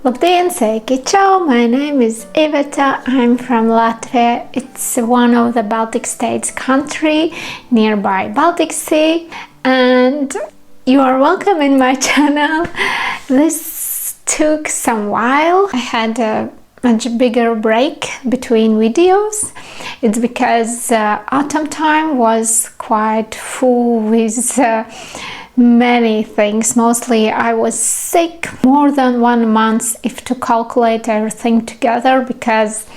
Labdien, sveiki, ciao! My name is Iveta. I'm from Latvia. It's one of the Baltic states country nearby Baltic Sea, and you are welcome in my channel. This took some while. I had a much bigger break between videos. It's because autumn time was quite full with many things. Mostly I was sick more than 1 month if to calculate everything together, because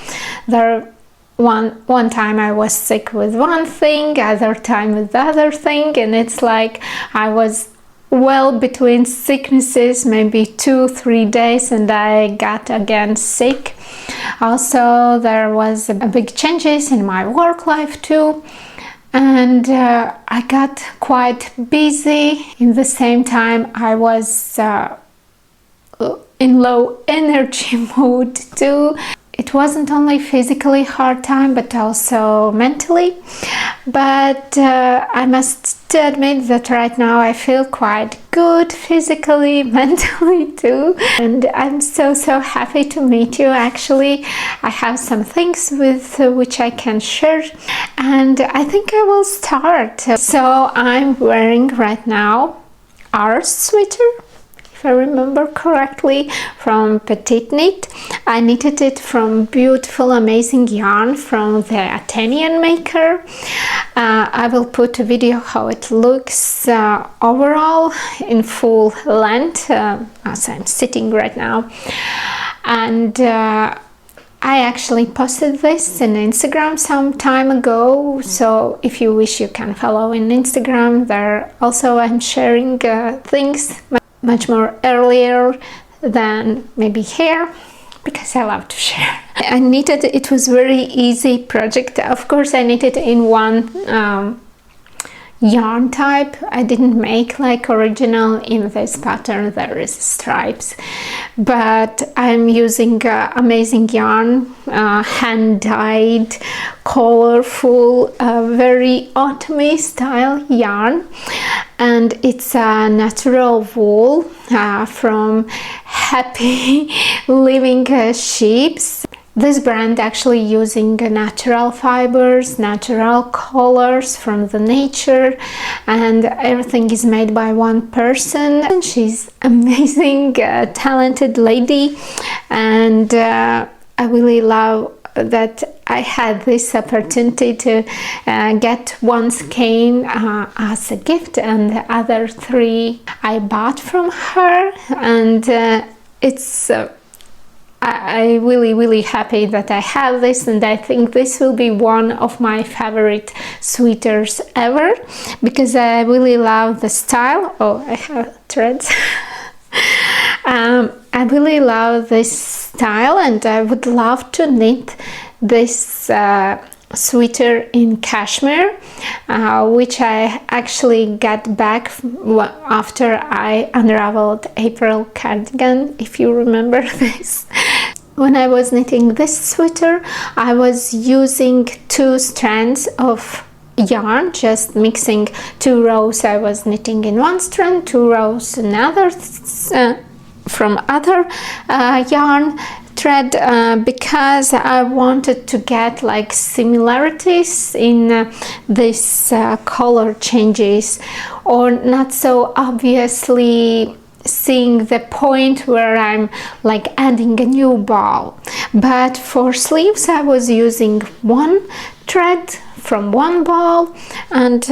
one time I was sick with one thing, other time with the other thing, and it's like I was well between sicknesses, maybe 2-3 days, and I got again sick. Also there was a big changes in my work life too, and I got quite busy. In the same time I was in low energy mood too. It wasn't only physically hard time but also mentally, but I must admit that right now I feel quite good physically, mentally too, and I'm so happy to meet you. Actually, I have some things with which I can share, and I think I will start. So I'm wearing right now Aros sweater, if I remember correctly, from PetiteKnit. I knitted it from beautiful, amazing yarn from the Athenian maker. I will put a video how it looks overall in full length as I'm sitting right now. And I actually posted this on Instagram some time ago, so if you wish you can follow in Instagram. There also I'm sharing things much more earlier than maybe here, because I love to share. I knitted, it was very easy project. Of course I knitted in one yarn type. I didn't make like original. In this pattern there is stripes, but I'm using amazing yarn, hand-dyed, colorful, very autumny style yarn, and it's a natural wool from Happy Living Sheeps. This brand actually using natural fibers, natural colors from the nature, and everything is made by one person. And she's amazing, talented lady, and I really love that I had this opportunity to get one skein as a gift, and the other 3 I bought from her, and it's I'm really happy that I have this, and I think this will be one of my favorite sweaters ever, because I really love the style. Oh, I have threads. I really love this style, and I would love to knit this sweater in cashmere, which I actually got back after I unraveled April cardigan, if you remember this. When I was knitting this sweater, I was using 2 strands of yarn, just mixing 2 rows. I was knitting in one strand, 2 rows another from other yarn thread, because I wanted to get like similarities in this color changes, or not so obviously seeing the point where I'm like adding a new ball. But for sleeves I was using 1 thread from 1 ball, and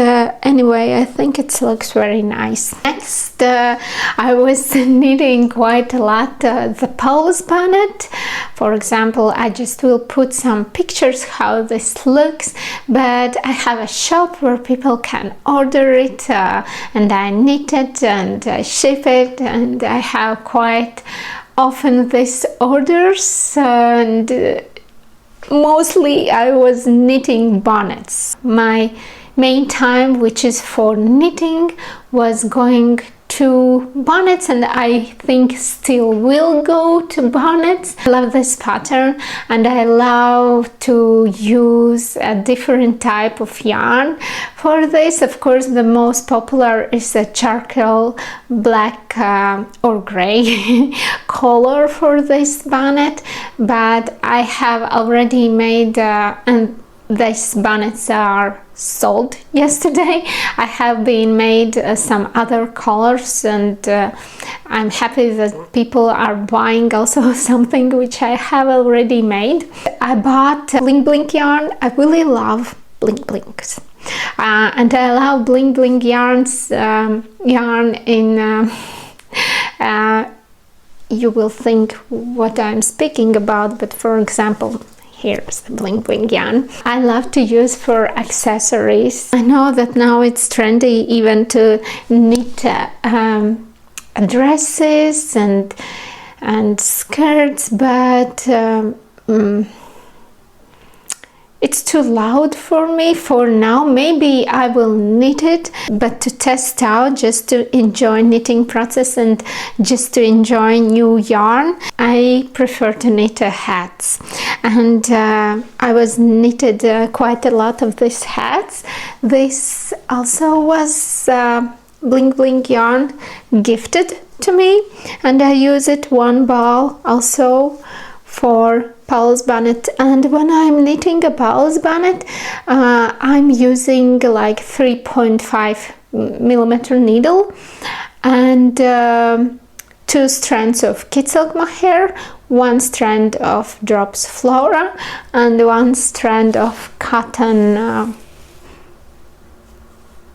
anyway, I think it looks very nice. Next, I was knitting quite a lot the Paulas bonnet. For example, I just will put some pictures how this looks, but I have a shop where people can order it, and I knit it and I ship it, and I have quite often these orders, and mostly I was knitting bonnets. My main time, which is for knitting, was going to bonnets, and I think still will go to bonnets. I love this pattern, and I love to use a different type of yarn for this. Of course, the most popular is a charcoal black or gray color for this bonnet, but I have already made and these bonnets are sold yesterday. I have been made some other colors, and I'm happy that people are buying also something which I have already made. I bought bling bling yarn. I really love bling blings, and I love bling bling yarns. Yarn in you will think what I'm speaking about, but for example, here's the bling bling yarn. I love to use for accessories. I know that now it's trendy even to knit dresses and skirts, but it's too loud for me for now. Maybe I will knit it, but to test out, just to enjoy knitting process and just to enjoy new yarn, I prefer to knit hats. And I was knitted quite a lot of these hats. This also was bling bling yarn gifted to me, and I use it one ball also for Paula's bonnet. And when I'm knitting a Paula's bonnet, I'm using like 3.5mm needle and 2 strands of kid silk mohair, 1 strand of drops flora, and 1 strand of cotton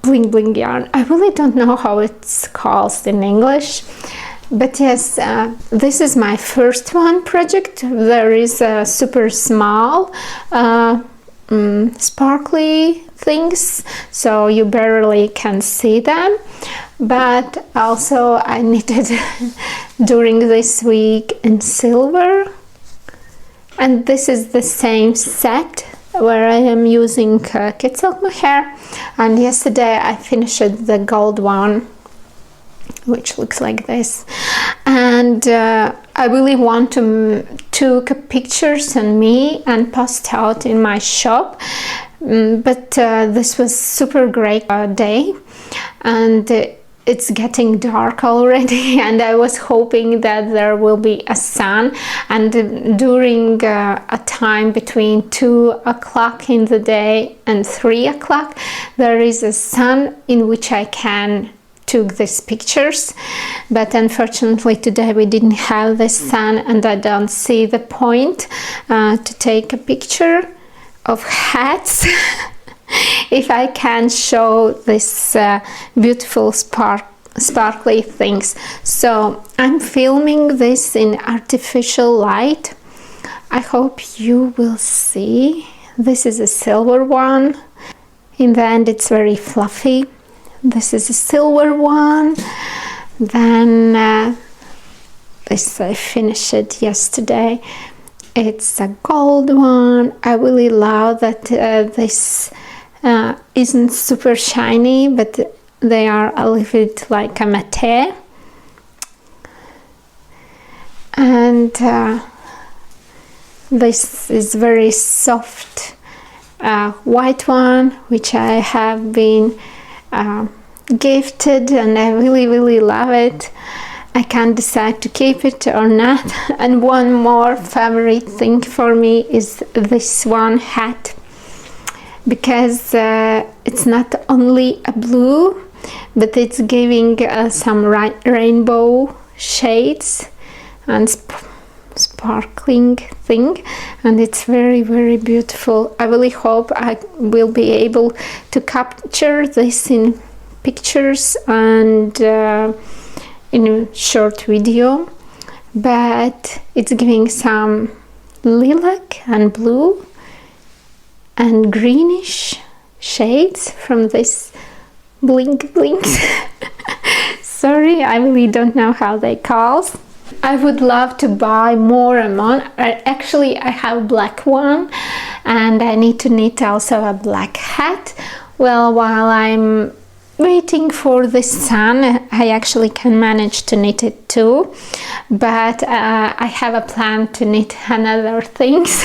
bling bling yarn. I really don't know how it's called in English. But yes, this is my first one project. There is a super small sparkly things, so you barely can see them. But also I knitted during this week in silver, and this is the same set where I am using kid silk mohair, and yesterday I finished the gold one, which looks like this. And I really want to take pictures on me and post out in my shop, but this was super great day, and it's getting dark already, and I was hoping that there will be a sun, and during a time between 2 o'clock in the day and 3 o'clock there is a sun in which I can took these pictures. But unfortunately today we didn't have the sun, and I don't see the point to take a picture of hats if I can show this beautiful sparkly things. So I'm filming this in artificial light. I hope you will see. This is a silver one. In the end it's very fluffy. This is a silver one. Then this I finished it yesterday. It's a gold one. I really love that this isn't super shiny, but they are a little bit like a matte. And this is very soft white one, which I have been gifted, and I really love it. I can't decide to keep it or not. And one more favorite thing for me is this one hat, because it's not only a blue, but it's giving some rainbow shades and sparkling thing, and it's very beautiful. I really hope I will be able to capture this in pictures and in a short video, but it's giving some lilac and blue and greenish shades from this bling blings. Sorry, I really don't know how they call. I would love to buy more and more. Actually, I have a black one, and I need to knit also a black hat. Well, while I'm waiting for the sun. I actually can manage to knit it too, but I have a plan to knit another things.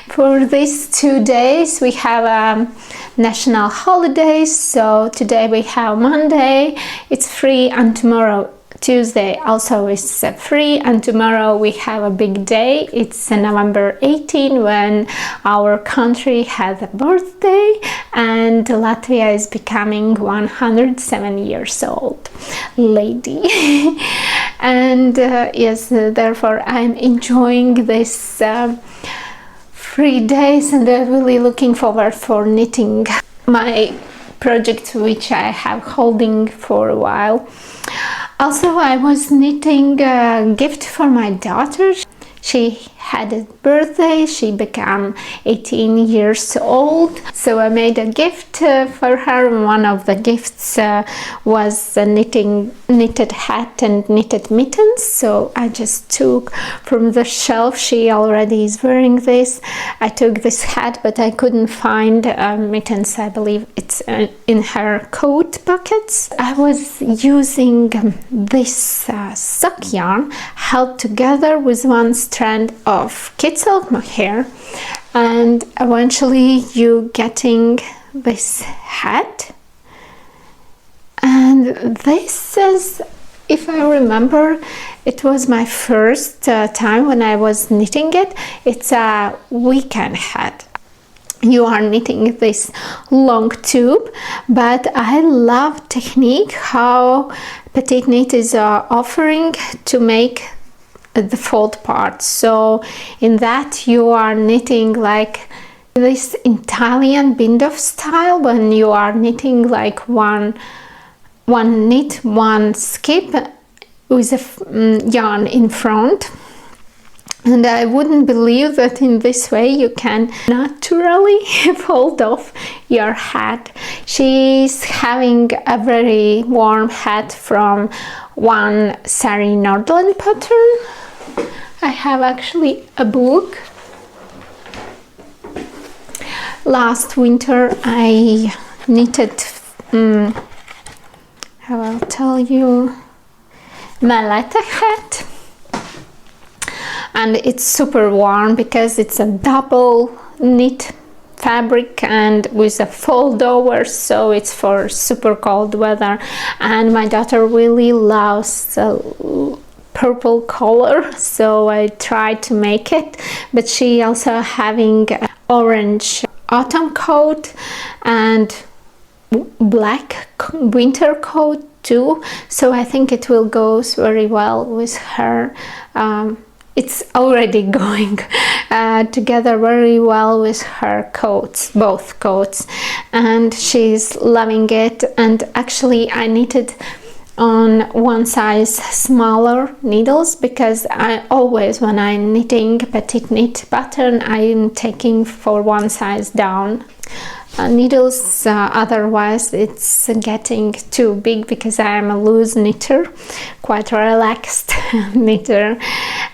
For these 2 days we have national holidays, so today we have Monday, it's free, and tomorrow Tuesday also is free, and tomorrow we have a big day. It's November 18 when our country has a birthday and Latvia is becoming 107 years old lady. And yes, therefore I'm enjoying this 3 days, and I'm really looking forward for knitting my project, which I have holding for a while. Also, I was knitting a gift for my daughter. She had a birthday, she became 18 years old, so I made a gift for her. One of the gifts was a knitted hat and knitted mittens, so I just took from the shelf. She already is wearing this. I took this hat, but I couldn't find mittens. I believe it's in her coat pockets. I was using this sock yarn held together with one strand of kid silk mohair, and eventually you getting this hat. And this is, if I remember, it was my first time when I was knitting it. It's a weekend hat. You are knitting this long tube, but I love technique how PetiteKnit is offering to make the fold part. So in that you are knitting like this Italian bind-off style, when you are knitting like one knit, one skip with a yarn in front. And I wouldn't believe that in this way you can naturally fold off your hat. She's having a very warm hat from one Sari Nordlund pattern. I have actually a book. Last winter I knitted, how I'll tell you, Maleta hat. And it's super warm because it's a double knit fabric and with a fold over, so it's for super cold weather. And my daughter really loves purple color, so I tried to make it, but she also having an orange autumn coat and black winter coat too, so I think it will go very well with her. It's already going together very well with her coats, both coats, and she's loving it. And actually I knitted on one size smaller needles because I always, when I'm knitting PetiteKnit pattern, I'm taking for one size down needles, otherwise it's getting too big because I am a loose knitter, quite a relaxed knitter.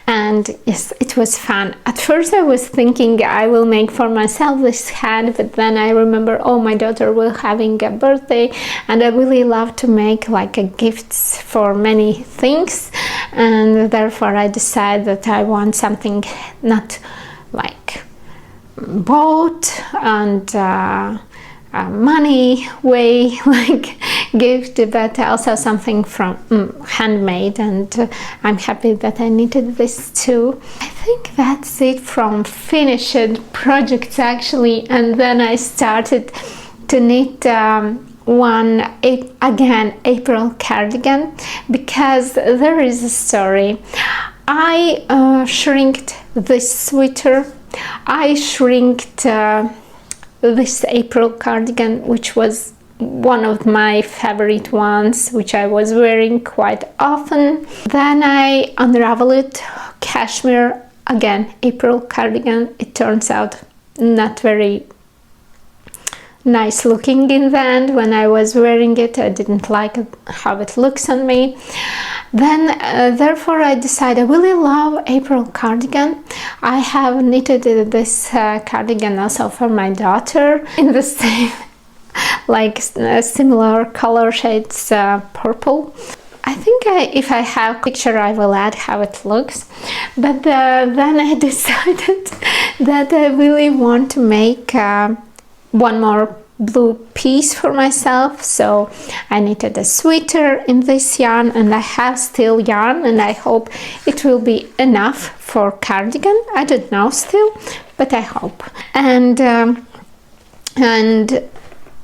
And yes, it was fun. At first I was thinking I will make for myself this hat, but then I remember, oh, my daughter will having a birthday and I really love to make like a gifts for many things, and therefore I decided that I want something not like bought and money way like gift, but also something from handmade, and I'm happy that I knitted this too. I think that's it from finished projects actually. And then I started to knit again April cardigan, because there is a story. I shrinked this sweater. I shrinked this April cardigan, which was one of my favorite ones, which I was wearing quite often. Then I unraveled it, cashmere, again April cardigan. It turns out not very nice looking in the end. When I was wearing it, I didn't like how it looks on me. Then therefore I decided I really love April cardigan. I have knitted this cardigan also for my daughter in the same like similar color shades, purple. I think if I have a picture, I will add how it looks. But then I decided that I really want to make one more blue piece for myself, so I knitted a sweater in this yarn, and I have still yarn, and I hope it will be enough for cardigan. I don't know still, but I hope. And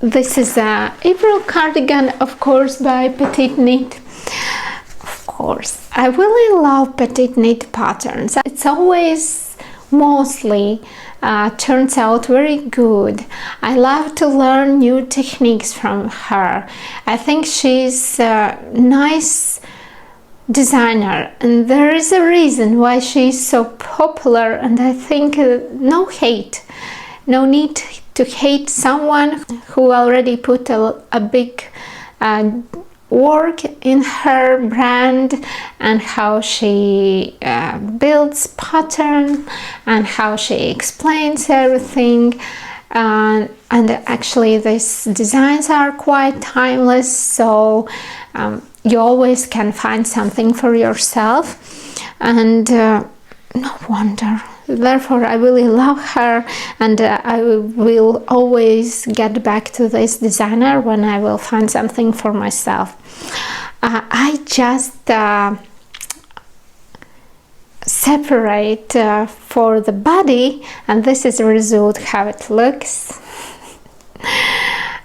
this is a April cardigan, of course, by PetiteKnit. Of course, I really love PetiteKnit patterns. It's always mostly turns out very good. I love to learn new techniques from her. I think she's a nice designer, and there is a reason why she's so popular. And I think no hate, no need to hate someone who already put a big work in her brand, and how she builds pattern, and how she explains everything, and actually these designs are quite timeless, so you always can find something for yourself, and no wonder. Therefore, I really love her, and I will always get back to this designer when I will find something for myself. I just separate for the body, and this is the result how it looks.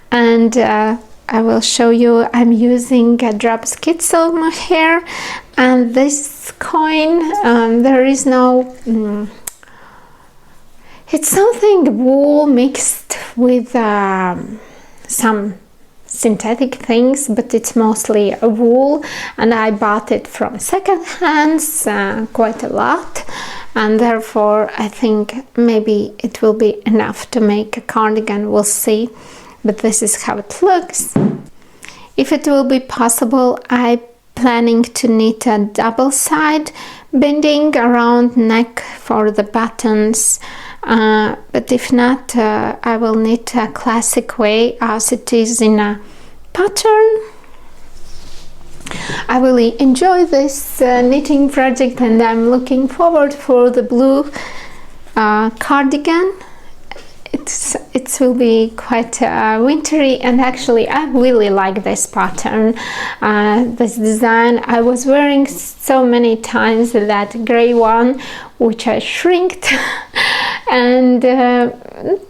And I will show you. I'm using a drop skid silk mohair, and this coin, there is no it's something wool mixed with some synthetic things, but it's mostly a wool, and I bought it from second hands quite a lot, and therefore I think maybe it will be enough to make a cardigan. We'll see, but this is how it looks. If it will be possible, I'm planning to knit a double side binding around neck for the buttons, but if not, I will knit a classic way as it is in a pattern. I really enjoy this knitting project, and I'm looking forward for the blue cardigan. It will be quite wintry, and actually I really like this pattern, this design. I was wearing so many times that gray one, which I shrinked, and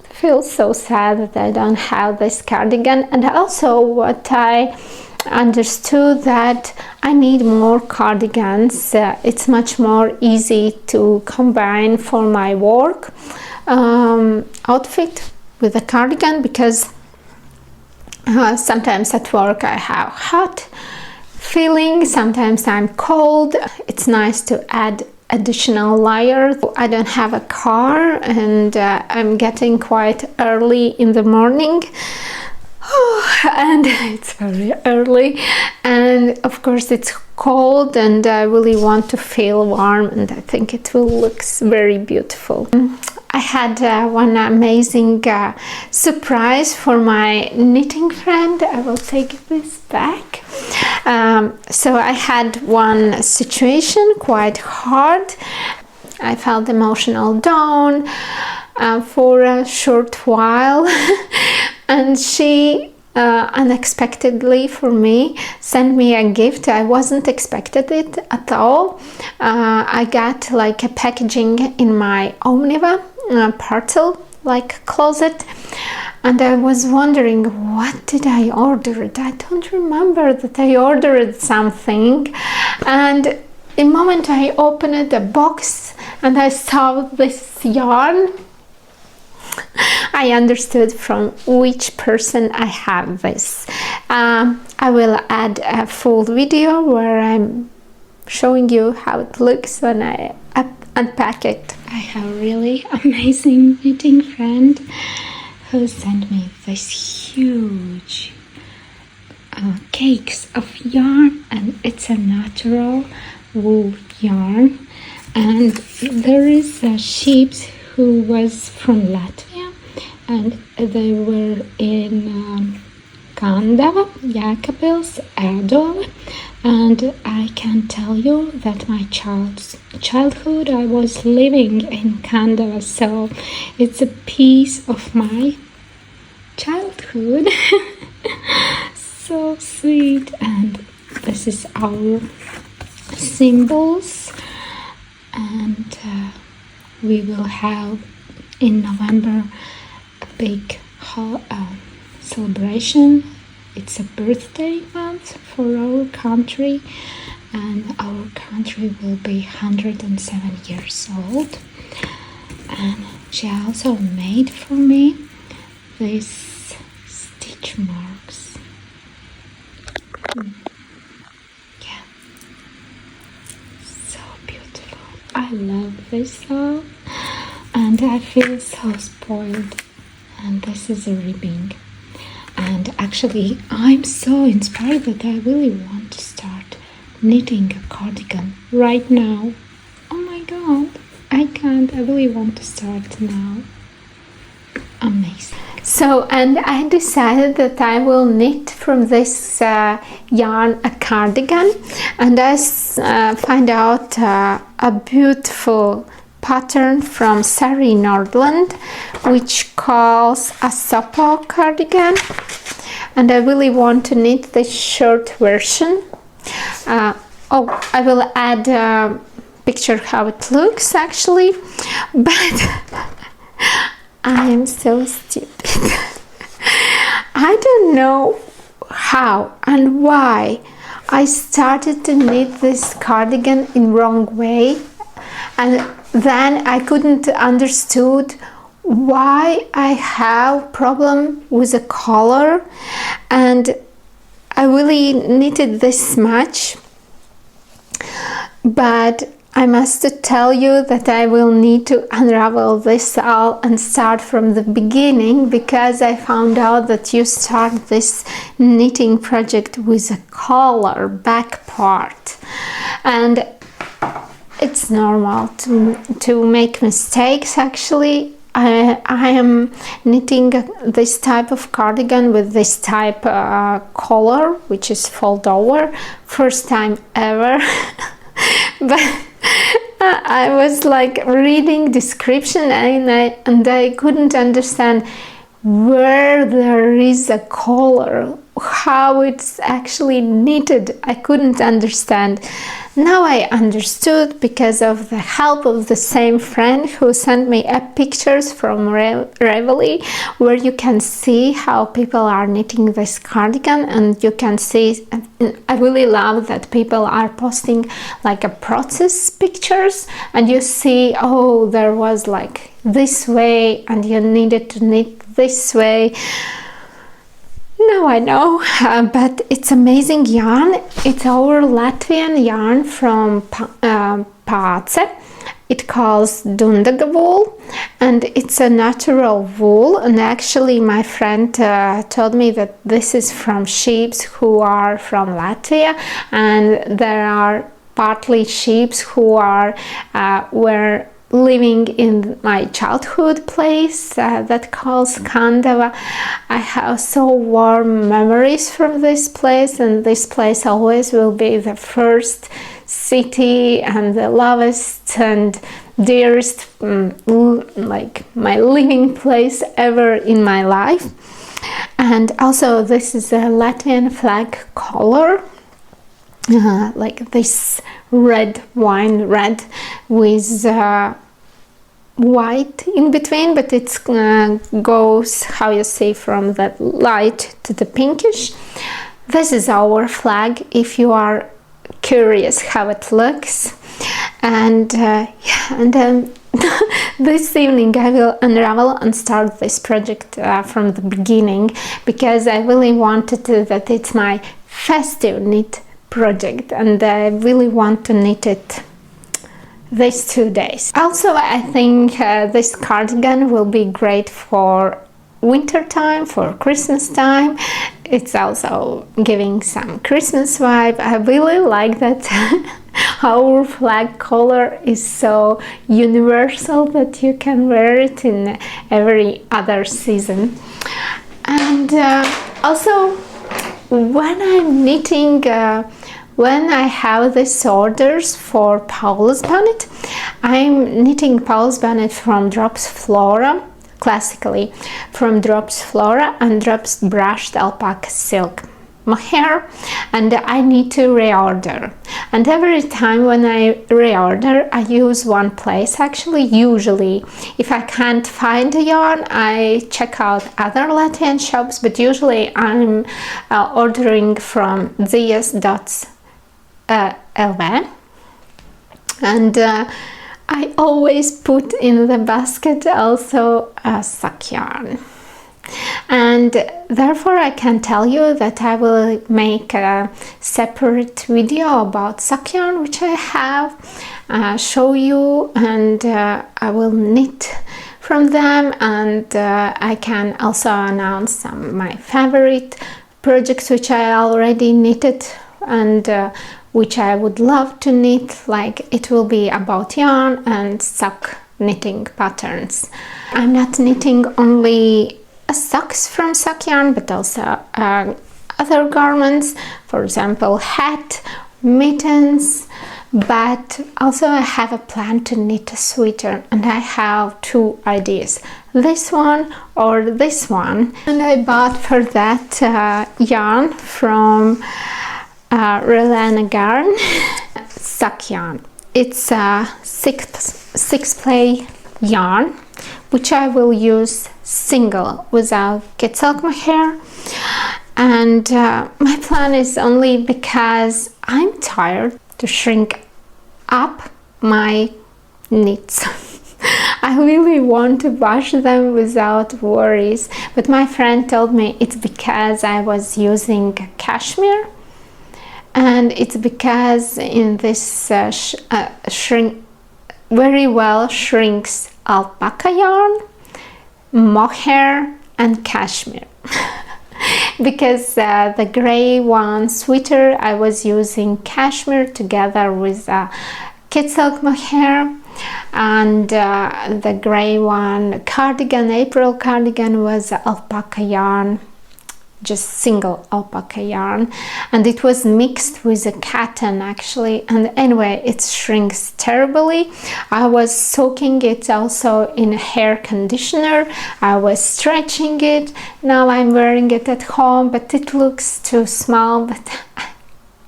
feel so sad that I don't have this cardigan. And also what I understood, that I need more cardigans. It's much more easy to combine for my work outfit with a cardigan, because sometimes at work I have hot feeling, sometimes I'm cold. It's nice to add additional layers. I don't have a car, and I'm getting quite early in the morning. And it's very early, and of course it's cold, and I really want to feel warm, and I think it will look very beautiful. I had one amazing surprise for my knitting friend. I will take this back. So I had one situation quite hard. I felt emotional down for a short while, and she unexpectedly for me sent me a gift. I wasn't expected it at all. I got like a packaging in my Omniva parcel, like closet, and I was wondering, what did I order? I don't remember that I ordered something. And the moment I opened the box and I saw this yarn, I understood from which person I have this. I will add a full video where I'm showing you how it looks when I unpack it. I have a really amazing knitting friend who sent me this huge cakes of yarn, and it's a natural wool yarn. And there is a sheep who was from Latvia, and they were in Kandava, Jēkabpils, Ēdole, and I can tell you that my childhood I was living in Kandava, so it's a piece of my childhood. So sweet. And this is our symbols, and we will have in November a big celebration. It's a birthday month for our country, and our country will be 107 years old. And she also made for me these stitch marks. Yeah, so beautiful. I love this all, and I feel so spoiled. And this is a ribbing, and actually I'm so inspired that I really want to start knitting a cardigan right now. Oh my god, I can't. I really want to start now. Amazing. So, and I decided that I will knit from this yarn a cardigan, and I find out a beautiful pattern from Sari Nordlund, which calls Asopo cardigan, and I really want to knit the short version. I will add a picture how it looks actually, but I am so stupid. I don't know how and why I started to knit this cardigan in wrong way, and then I couldn't understood why I have problem with the color, and I really knitted this much. But I must tell you that I will need to unravel this all and start from the beginning, because I found out that you start this knitting project with a collar back part, and it's normal to make mistakes. Actually, I am knitting this type of cardigan with this type collar, which is fold over, first time ever. But I was like reading description, and I couldn't understand where there is a collar, how it's actually knitted. I couldn't understand. Now I understood, because of the help of the same friend who sent me pictures from Ravelry, where you can see how people are knitting this cardigan, and you can see, I really love that people are posting like a process pictures, and you see, oh, there was like this way and you needed to knit this way. Now I know, but it's amazing yarn. It's our Latvian yarn from Pace. It calls Dundaga wool, and it's a natural wool. And actually my friend told me that this is from sheep who are from Latvia, and there are partly sheep who are were living in my childhood place that calls Kandava. I have so warm memories from this place, and this place always will be the first city and the lovest and dearest, like my living place ever in my life. And also this is a Latvian flag color, like this red, wine red with white in between, but it goes, how you see, from the light to the pinkish. This is our flag, if you are curious how it looks. And yeah, and then this evening I will unravel and start this project from the beginning, because I really wanted to, that it's my festive knit project, and I really want to knit it these 2 days. Also, I think this cardigan will be great for winter time, for Christmas time. It's also giving some Christmas vibe. I really like that our flag color is so universal that you can wear it in every other season. And also when I'm knitting, when I have these orders for Paula's bonnet, I'm knitting Paula's bonnet from Drops Flora, classically from Drops Flora and Drops brushed alpaca silk mohair, and I need to reorder. And every time when I reorder, I use one place. Actually, usually if I can't find a yarn, I check out other Latvian shops, but usually I'm ordering from zias.lv, and I always put in the basket also a sock yarn. And therefore I can tell you that I will make a separate video about sock yarn, which I have, show you, and I will knit from them, and I can also announce some of my favorite projects which I already knitted and which I would love to knit. Like, it will be about yarn and sock knitting patterns. I'm not knitting only socks from sock yarn, but also other garments, for example hat, mittens, but also I have a plan to knit a sweater, and I have two ideas, this one or this one, and I bought for that yarn from Relana Garn sock yarn. It's a six play yarn, which I will use single without kit silk mohair, and my plan is only because I'm tired to shrink up my knits. I really want to wash them without worries, but my friend told me it's because I was using cashmere, and it's because in this shrink very well shrinks alpaca yarn, mohair and cashmere. Because the gray one sweater I was using cashmere together with kit silk mohair, and the gray one cardigan, April cardigan, was alpaca yarn, just single alpaca yarn, and it was mixed with a cotton actually, and anyway it shrinks terribly. I was soaking it also in a hair conditioner, I was stretching it, now I'm wearing it at home, but it looks too small, but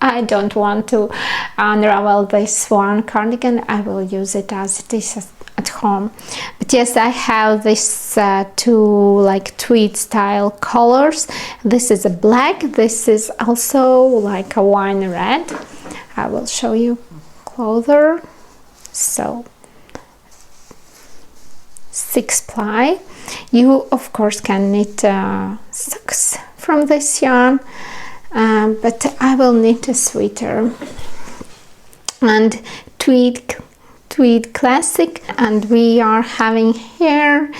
I don't want to unravel this one cardigan. I will use it as it is at home. But yes, I have this two like tweed style colors. This is a black, this is also like a wine red. I will show you closer. So 6 ply. You of course can knit socks from this yarn, but I will knit a sweater. And tweed classic, and we are having here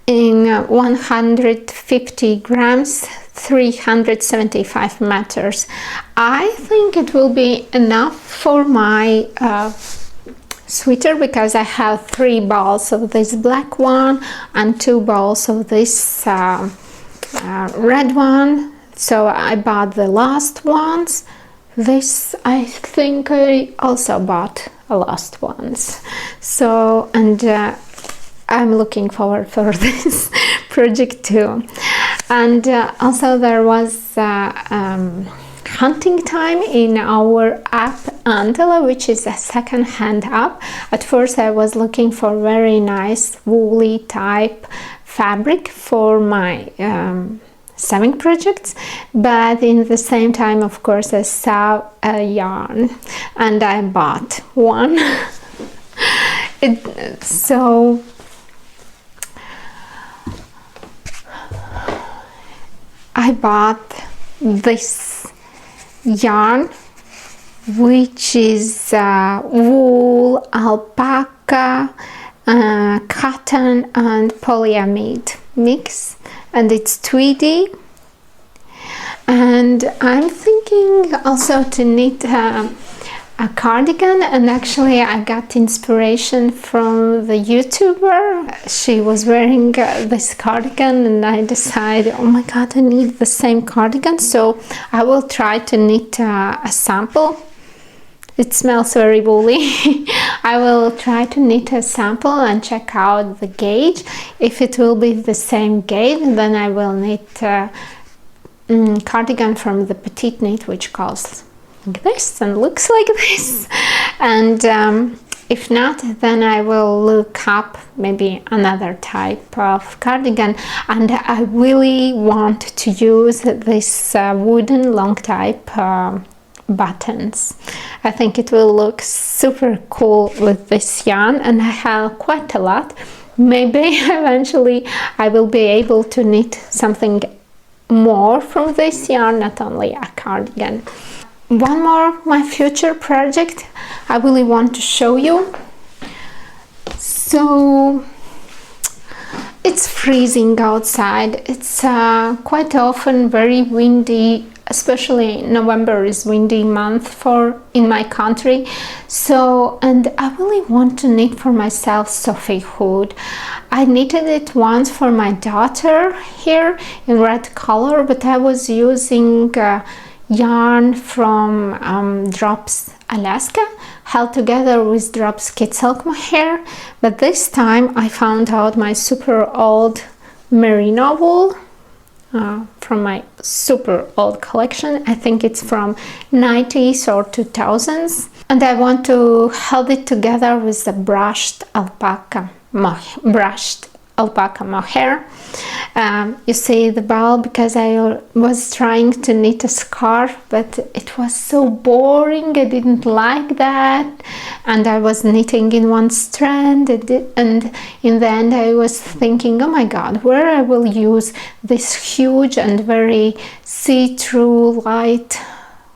in 150 grams 375 meters. I think it will be enough for my sweater, because I have 3 balls of this black one and 2 balls of this red one, so I bought the last ones. This I think I also bought the last ones. So, and I'm looking forward for this project too. And also there was hunting time in our app Antela, which is a second-hand app. At first I was looking for very nice woolly type fabric for my sewing projects, but in the same time of course I saw a yarn and I bought one. So I bought this yarn, which is wool, alpaca, cotton and polyamide mix, and it's tweedy. And I'm thinking also to knit a cardigan, and actually I got inspiration from the YouTuber. She was wearing this cardigan, and I decided, oh my god, I need the same cardigan, so I will try to knit a sample. It smells very woolly. I will try to knit a sample and check out the gauge. If it will be the same gauge, then I will knit cardigan from the PetiteKnit, which goes like this and looks like this. And if not, then I will look up maybe another type of cardigan. And I really want to use this wooden long type buttons. I think it will look super cool with this yarn, and I have quite a lot. Maybe eventually I will be able to knit something more from this yarn, not only a cardigan. One more, my future project I really want to show you. So it's freezing outside. It's quite often very windy, especially November is windy month in my country. So, and I really want to knit for myself Sophie hood. I knitted it once for my daughter here in red color, but I was using yarn from Drops Alaska held together with Drops Kid Silk Mohair. But this time I found out my super old merino wool from my super old collection. I think it's from 90s or 2000s, and I want to hold it together with the brushed alpaca mohair. You see the ball, because I was trying to knit a scarf, but it was so boring. I didn't like that, and I was knitting in one strand, and in the end I was thinking, oh my god, where I will use this huge and very see-through light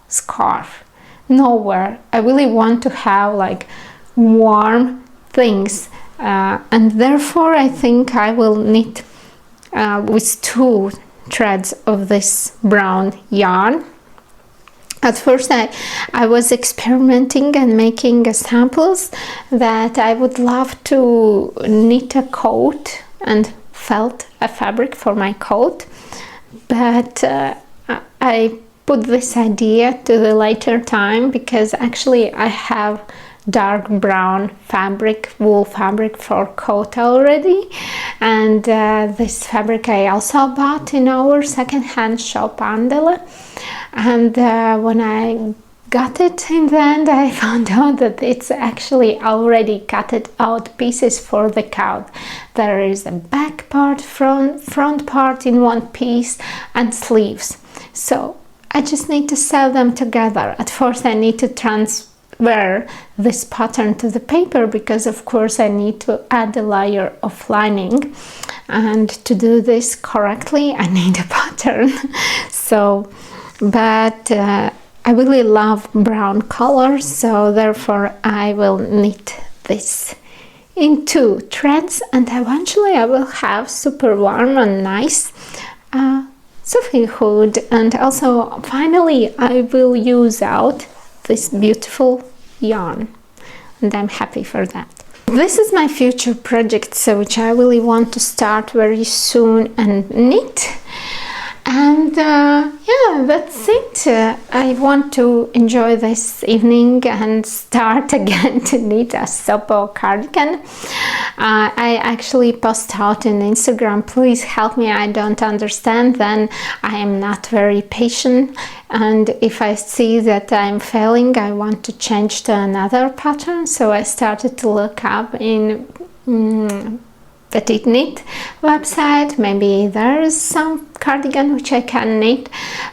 scarf? Nowhere. I really want to have like warm things, and therefore I think I will knit with 2 threads of this brown yarn. At first I was experimenting and making samples that I would love to knit a coat and felt a fabric for my coat, but I put this idea to the later time, because actually I have dark brown fabric, wool fabric for coat already, and this fabric I also bought in our second-hand shop Andela. And when I got it in the end, I found out that it's actually already cut out pieces for the coat. There is a back part, front part in one piece, and sleeves. So I just need to sew them together. At first I need to transfer this pattern to the paper, because of course I need to add a layer of lining, and to do this correctly I need a pattern. So, but I really love brown colors, so therefore I will knit this in 2 threads, and eventually I will have super warm and nice Sophie hood. And also finally I will use out this beautiful yarn, and I'm happy for that. This is my future project, so which I really want to start very soon and knit. And yeah, that's it. I want to enjoy this evening and start again to knit a Asopo cardigan. I actually post out on Instagram, please help me, I don't understand. Then I am not very patient, and if I see that I'm failing, I want to change to another pattern. So I started to look up in PetiteKnit website, maybe there is some cardigan which I can knit,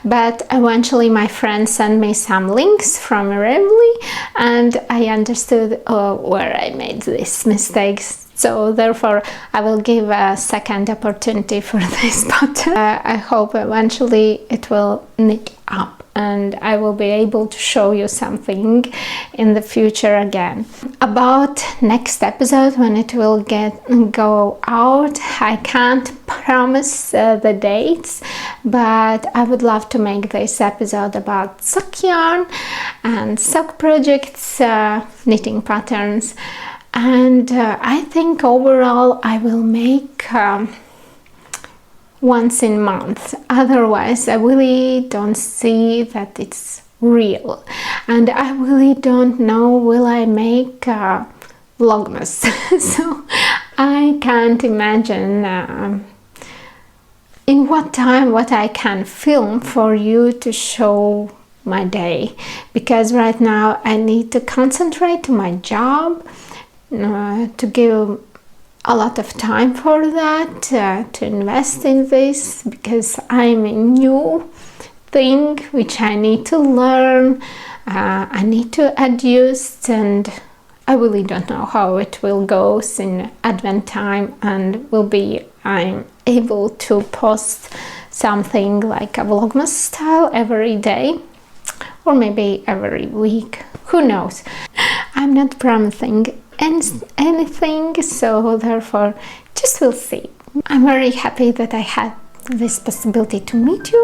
but eventually my friend sent me some links from Revely, and I understood where I made these mistakes. So therefore I will give a second opportunity for this pattern. I hope eventually it will knit up and I will be able to show you something in the future again. About next episode, when it will go out, I can't promise the dates, but I would love to make this episode about sock yarn, and sock projects, knitting patterns, and I think overall I will make once in a month. Otherwise I really don't see that it's real, and I really don't know will I make vlogmas. So I can't imagine in what time what I can film for you to show my day, because right now I need to concentrate to my job, to give a lot of time for that, to invest in this, because I'm a new thing which I need to learn, I need to adjust, and I really don't know how it will go in Advent time, and I'm able to post something like a vlogmas style every day, or maybe every week, who knows. I'm not promising anything, so therefore just we'll see. I'm very happy that I had this possibility to meet you.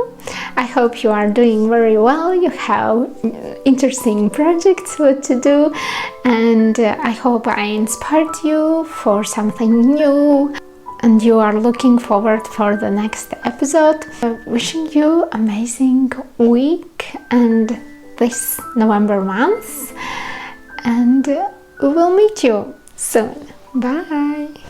I hope you are doing very well, you have interesting projects what to do, and I hope I inspired you for something new and you are looking forward for the next episode. Wishing you amazing week and this November month, and we will meet you soon. Bye!